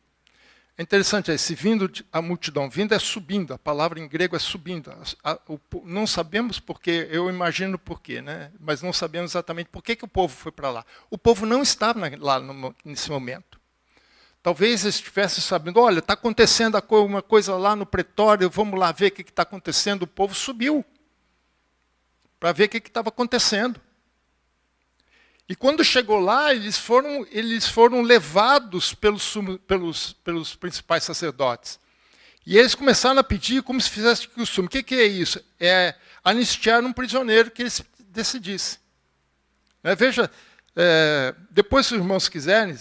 É interessante, esse vindo a multidão, vindo é subindo, a palavra em grego é subindo. Não sabemos porquê, eu imagino porquê, né? Mas não sabemos exatamente por que o povo foi para lá. O povo não estava lá nesse momento. Talvez eles estivessem sabendo, olha, está acontecendo uma coisa lá no pretório, vamos lá ver o que está acontecendo. O povo subiu para ver o que estava acontecendo. E quando chegou lá, eles foram levados pelos principais sacerdotes. E eles começaram a pedir como se fizesse de costume. O que é isso? É anistiar um prisioneiro que eles decidissem. Veja, depois se os irmãos quiserem,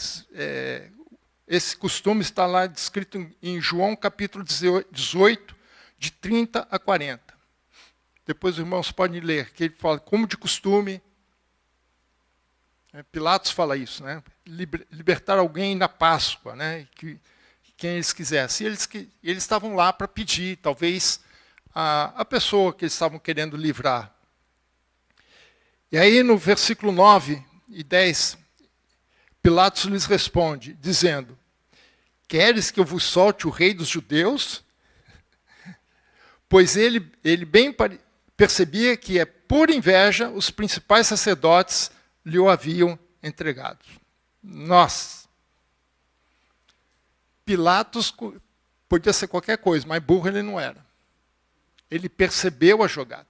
esse costume está lá descrito em João capítulo 18, de 30 a 40. Depois os irmãos podem ler, que ele fala como de costume. Pilatos fala isso, né? Libertar alguém na Páscoa, né? Quem eles quisessem. E eles estavam lá para pedir, talvez, a pessoa que eles estavam querendo livrar. E aí, no versículo 9 e 10, Pilatos lhes responde, dizendo, queres que eu vos solte o rei dos judeus? Pois ele bem percebia que por inveja os principais sacerdotes lhe o haviam entregado. Nossa! Pilatos podia ser qualquer coisa, mas burro ele não era. Ele percebeu a jogada.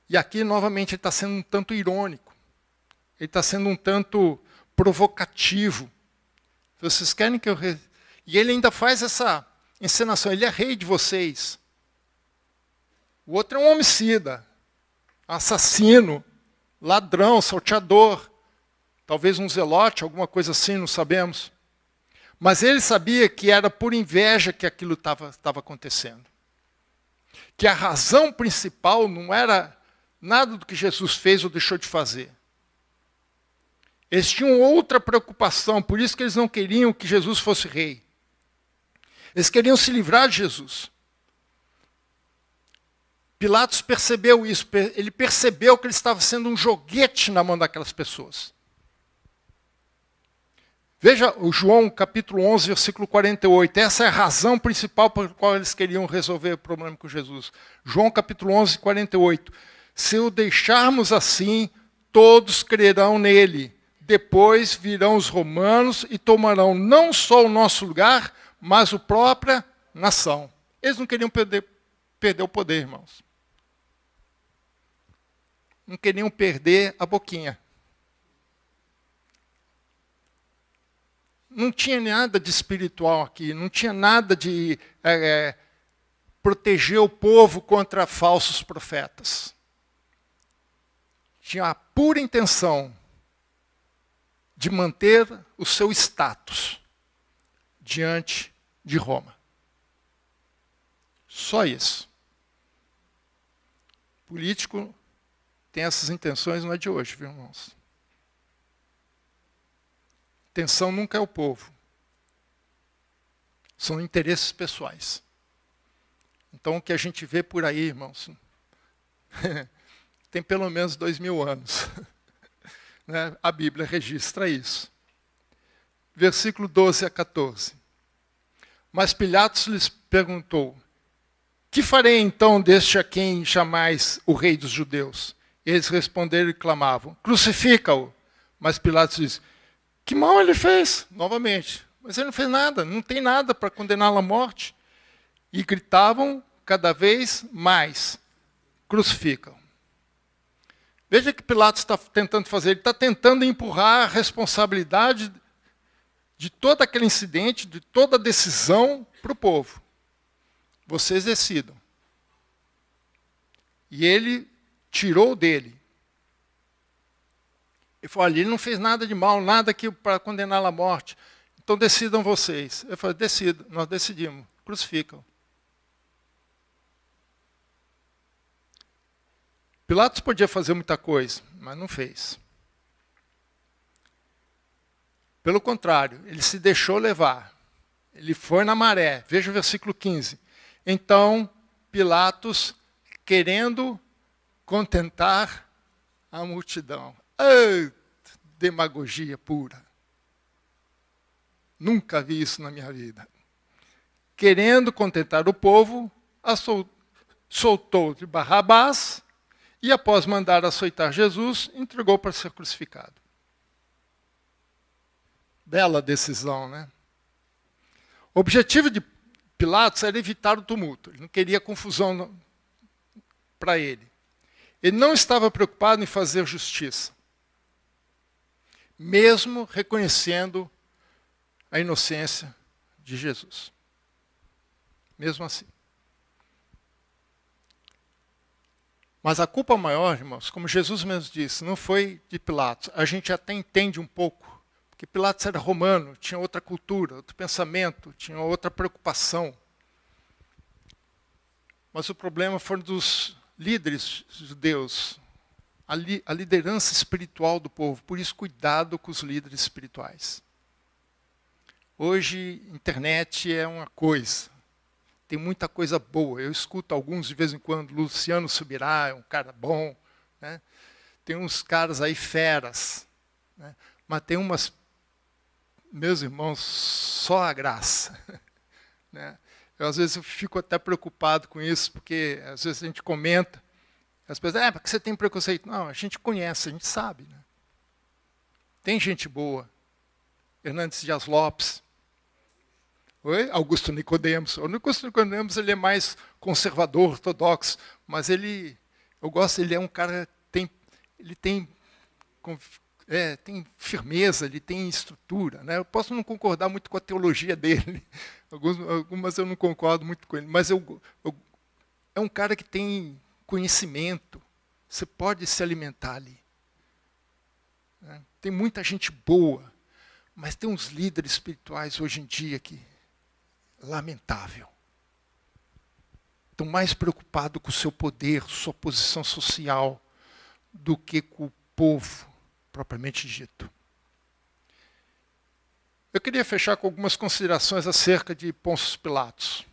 E aqui, novamente, ele está sendo um tanto irônico. Ele está sendo um tanto provocativo. Vocês querem que eu... E ele ainda faz essa encenação. Ele é rei de vocês. O outro é um homicida, assassino, ladrão, salteador, talvez um zelote, alguma coisa assim, não sabemos. Mas ele sabia que era por inveja que aquilo estava acontecendo. Que a razão principal não era nada do que Jesus fez ou deixou de fazer. Eles tinham outra preocupação, por isso que eles não queriam que Jesus fosse rei. Eles queriam se livrar de Jesus. Pilatos percebeu isso, ele percebeu que ele estava sendo um joguete na mão daquelas pessoas. Veja o João capítulo 11, versículo 48. Essa é a razão principal por qual eles queriam resolver o problema com Jesus. João capítulo 11, 48. Se o deixarmos assim, todos crerão nele. Depois virão os romanos e tomarão não só o nosso lugar, mas a própria nação. Eles não queriam perder o poder, irmãos. Não queriam perder a boquinha. Não tinha nada de espiritual aqui, não tinha nada de proteger o povo contra falsos profetas. Tinha a pura intenção de manter o seu status diante de Roma. Só isso. Político tem essas intenções, não é de hoje, viu, irmãos? Intenção nunca é o povo. São interesses pessoais. Então, o que a gente vê por aí, irmãos, tem pelo menos 2000 anos. Né? A Bíblia registra isso. Versículo 12 a 14. Mas Pilatos lhes perguntou, que farei então deste a quem chamais o rei dos judeus? Eles responderam e clamavam, crucifica-o. Mas Pilatos disse, Que mal ele fez? Novamente. Mas ele não fez nada, não tem nada para condená-lo à morte. E gritavam cada vez mais: crucificam. Veja que Pilatos está tentando fazer. Ele está tentando empurrar a responsabilidade de todo aquele incidente, de toda a decisão, para o povo. Vocês decidam. E ele tirou dele. Ele falou: olha, ele não fez nada de mal, nada para condená-lo à morte. Então decidam vocês. Eu falei: decidam, nós decidimos, crucificam. Pilatos podia fazer muita coisa, mas não fez. Pelo contrário, ele se deixou levar. Ele foi na maré. Veja o versículo 15. Então, Pilatos, querendo contentar a multidão. Demagogia pura. Nunca vi isso na minha vida. Querendo contentar o povo, soltou de Barrabás e, após mandar açoitar Jesus, entregou para ser crucificado. Bela decisão, né? O objetivo de Pilatos era evitar o tumulto. Ele não queria confusão para ele. Ele não estava preocupado em fazer justiça, mesmo reconhecendo a inocência de Jesus. Mesmo assim. Mas a culpa maior, irmãos, como Jesus mesmo disse, não foi de Pilatos. A gente até entende um pouco, porque Pilatos era romano, tinha outra cultura, outro pensamento, tinha outra preocupação. Mas o problema foi dos líderes judeus, a liderança espiritual do povo. Por isso, cuidado com os líderes espirituais. Hoje, internet é uma coisa. Tem muita coisa boa. Eu escuto alguns de vez em quando. Luciano Subirá é um cara bom. Né? Tem uns caras aí feras. Né? Mas tem umas, meus irmãos, só a graça. Né? Às vezes eu fico até preocupado com isso, porque às vezes a gente comenta, as pessoas, porque você tem preconceito? Não, a gente conhece, a gente sabe. Né? Tem gente boa. Hernandes Dias Lopes. Oi? Augusto Nicodemos. O Augusto Nicodemos ele é mais conservador, ortodoxo, mas ele é um cara, ele tem firmeza, ele tem estrutura. Né? Eu posso não concordar muito com a teologia dele, algumas eu não concordo muito com ele, mas é um cara que tem conhecimento, você pode se alimentar ali. Né? Tem muita gente boa, mas tem uns líderes espirituais hoje em dia que, lamentável, estão mais preocupados com o seu poder, sua posição social, do que com o povo propriamente dito. Eu queria fechar com algumas considerações acerca de Pôncio Pilatos,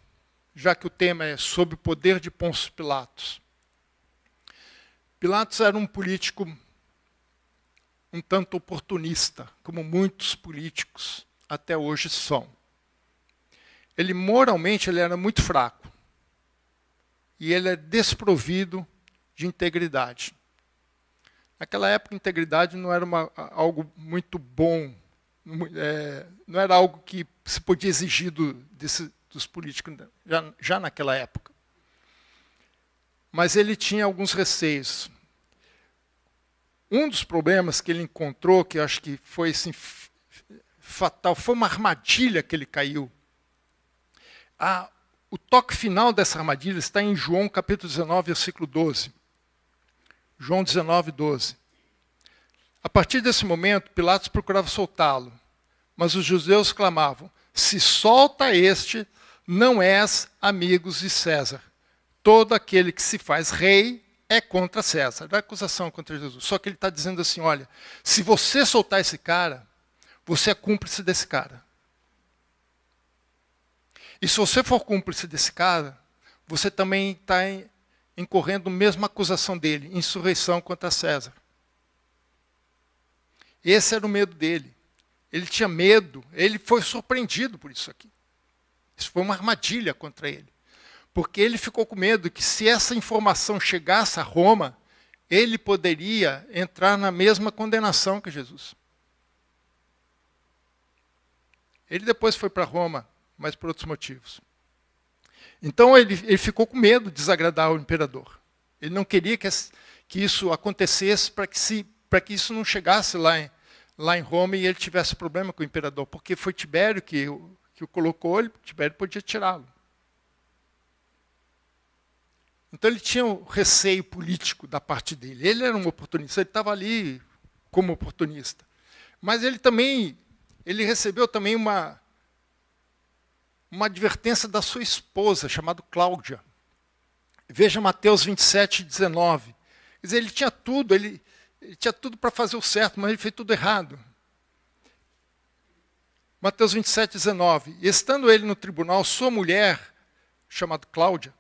já que o tema é sobre o poder de Pôncio Pilatos. Pilatos era um político um tanto oportunista, como muitos políticos até hoje são. Moralmente, ele era muito fraco. E ele é desprovido de integridade. Naquela época, integridade não era algo muito bom, não era algo que se podia exigir dos políticos já naquela época. Mas ele tinha alguns receios. Um dos problemas que ele encontrou, que eu acho que foi assim, fatal, foi uma armadilha que ele caiu. O toque final dessa armadilha está em João capítulo 19, versículo 12. João 19, 12. A partir desse momento, Pilatos procurava soltá-lo, mas os judeus clamavam: se solta este, não és amigos de César. Todo aquele que se faz rei é contra César. Era acusação contra Jesus. Só que ele está dizendo assim, olha, se você soltar esse cara, você é cúmplice desse cara. E se você for cúmplice desse cara, você também está incorrendo a mesma acusação dele, insurreição contra César. Esse era o medo dele. Ele tinha medo, ele foi surpreendido por isso aqui. Isso foi uma armadilha contra ele. Porque ele ficou com medo que se essa informação chegasse a Roma, ele poderia entrar na mesma condenação que Jesus. Ele depois foi para Roma, mas por outros motivos. Então ele ficou com medo de desagradar o imperador. Ele não queria que isso acontecesse para que isso não chegasse lá em Roma e ele tivesse problema com o imperador, porque foi Tibério que o colocou, Tibério podia tirá-lo. Então ele tinha um receio político da parte dele. Ele era um oportunista, ele estava ali como oportunista. Mas ele recebeu também uma advertência da sua esposa, chamada Cláudia. Veja Mateus 27, 19. Quer dizer, ele tinha tudo para fazer o certo, mas ele fez tudo errado. Mateus 27, 19. E estando ele no tribunal, sua mulher, chamada Cláudia,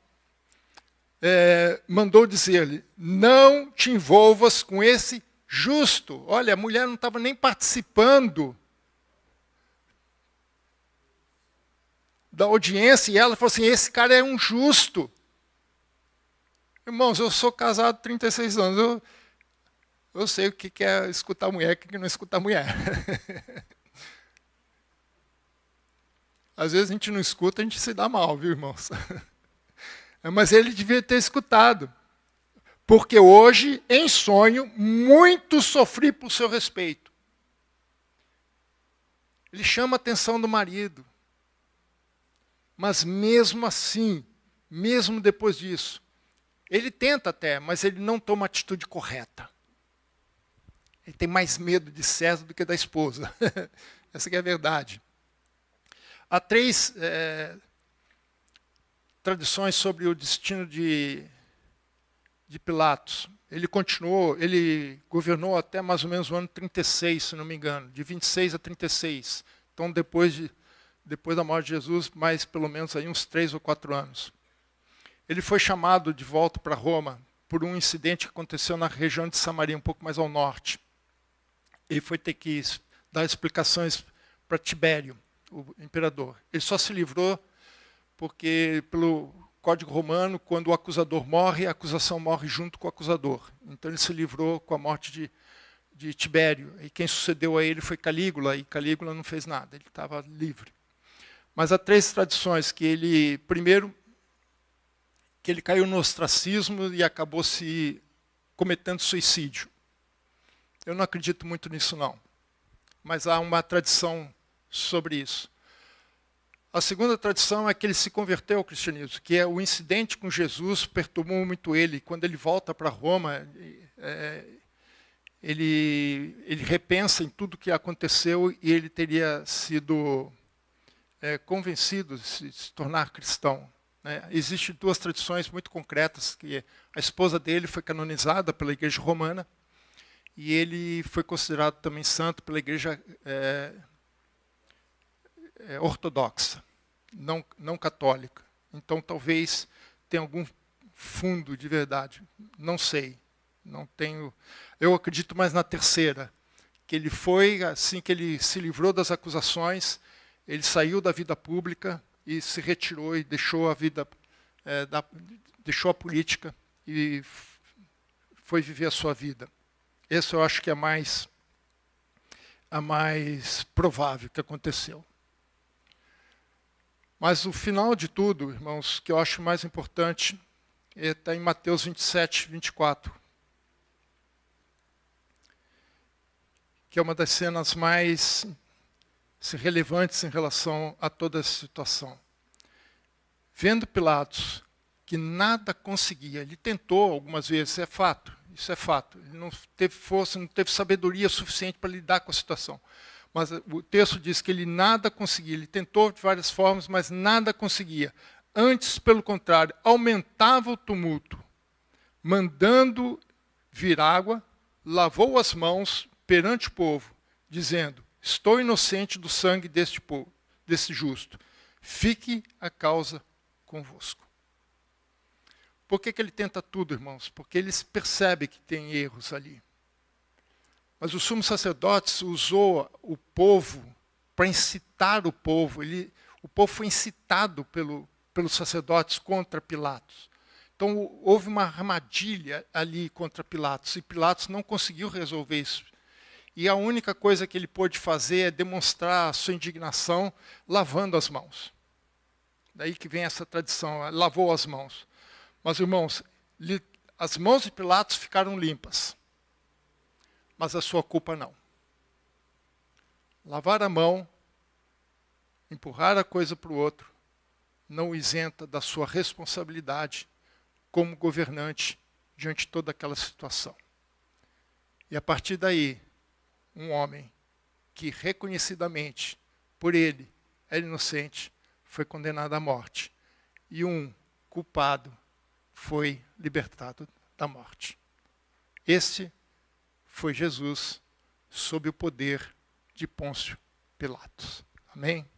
mandou dizer-lhe, não te envolvas com esse justo. Olha, a mulher não estava nem participando da audiência, e ela falou assim, esse cara é um justo. Irmãos, eu sou casado há 36 anos, eu sei o que é escutar a mulher e o que não é escutar a mulher. Às vezes a gente não escuta, a gente se dá mal, viu, irmãos? Mas ele devia ter escutado. Porque hoje, em sonho, muito sofri por seu respeito. Ele chama a atenção do marido. Mas mesmo assim, mesmo depois disso, ele tenta até, mas ele não toma a atitude correta. Ele tem mais medo de César do que da esposa. Essa que é a verdade. Há 3 tradições sobre o destino de Pilatos. Ele governou até mais ou menos o ano 36, se não me engano, de 26 a 36. Então, depois da morte de Jesus, mais pelo menos aí uns 3 ou 4 anos. Ele foi chamado de volta para Roma por um incidente que aconteceu na região de Samaria, um pouco mais ao norte. Ele foi ter que dar explicações para Tibério, o imperador. Ele só se livrou porque, pelo Código Romano, quando o acusador morre, a acusação morre junto com o acusador. Então ele se livrou com a morte de Tibério. E quem sucedeu a ele foi Calígula, e Calígula não fez nada, ele estava livre. Mas há 3 tradições, primeiro, que ele caiu no ostracismo e acabou se cometendo suicídio. Eu não acredito muito nisso, não. Mas há uma tradição sobre isso. A segunda tradição é que ele se converteu ao cristianismo, que é o incidente com Jesus perturbou muito ele. Quando ele volta para Roma, ele repensa em tudo que aconteceu e ele teria sido convencido de se tornar cristão. Existem 2 tradições muito concretas, que a esposa dele foi canonizada pela Igreja Romana e ele foi considerado também santo pela Igreja ortodoxa, não católica. Então, talvez tenha algum fundo de verdade. Não sei. Não tenho. Eu acredito mais na terceira, que ele foi, assim que ele se livrou das acusações, ele saiu da vida pública e se retirou e deixou a vida, deixou a política e foi viver a sua vida. Esse eu acho que é a mais provável que aconteceu. Mas o final de tudo, irmãos, que eu acho mais importante, está em Mateus 27, 24. Que é uma das cenas mais relevantes em relação a toda essa situação. Vendo Pilatos que nada conseguia, ele tentou algumas vezes, isso é fato. Ele não teve força, não teve sabedoria suficiente para lidar com a situação. Mas o texto diz que ele nada conseguia, ele tentou de várias formas, mas nada conseguia. Antes, pelo contrário, aumentava o tumulto, mandando vir água, lavou as mãos perante o povo, dizendo, estou inocente do sangue deste justo, fique a causa convosco. Por que ele tenta tudo, irmãos? Porque ele percebe que tem erros ali. Mas o sumo sacerdote usou o povo para incitar o povo. O povo foi incitado pelos sacerdotes contra Pilatos. Então houve uma armadilha ali contra Pilatos, e Pilatos não conseguiu resolver isso. E a única coisa que ele pôde fazer é demonstrar a sua indignação lavando as mãos. Daí que vem essa tradição, lavou as mãos. Mas, irmãos, as mãos de Pilatos ficaram limpas, mas a sua culpa não. Lavar a mão, empurrar a coisa para o outro, não o isenta da sua responsabilidade como governante diante de toda aquela situação. E a partir daí, um homem que reconhecidamente, por ele, era inocente, foi condenado à morte. E um culpado foi libertado da morte. Esse foi Jesus sob o poder de Pôncio Pilatos. Amém?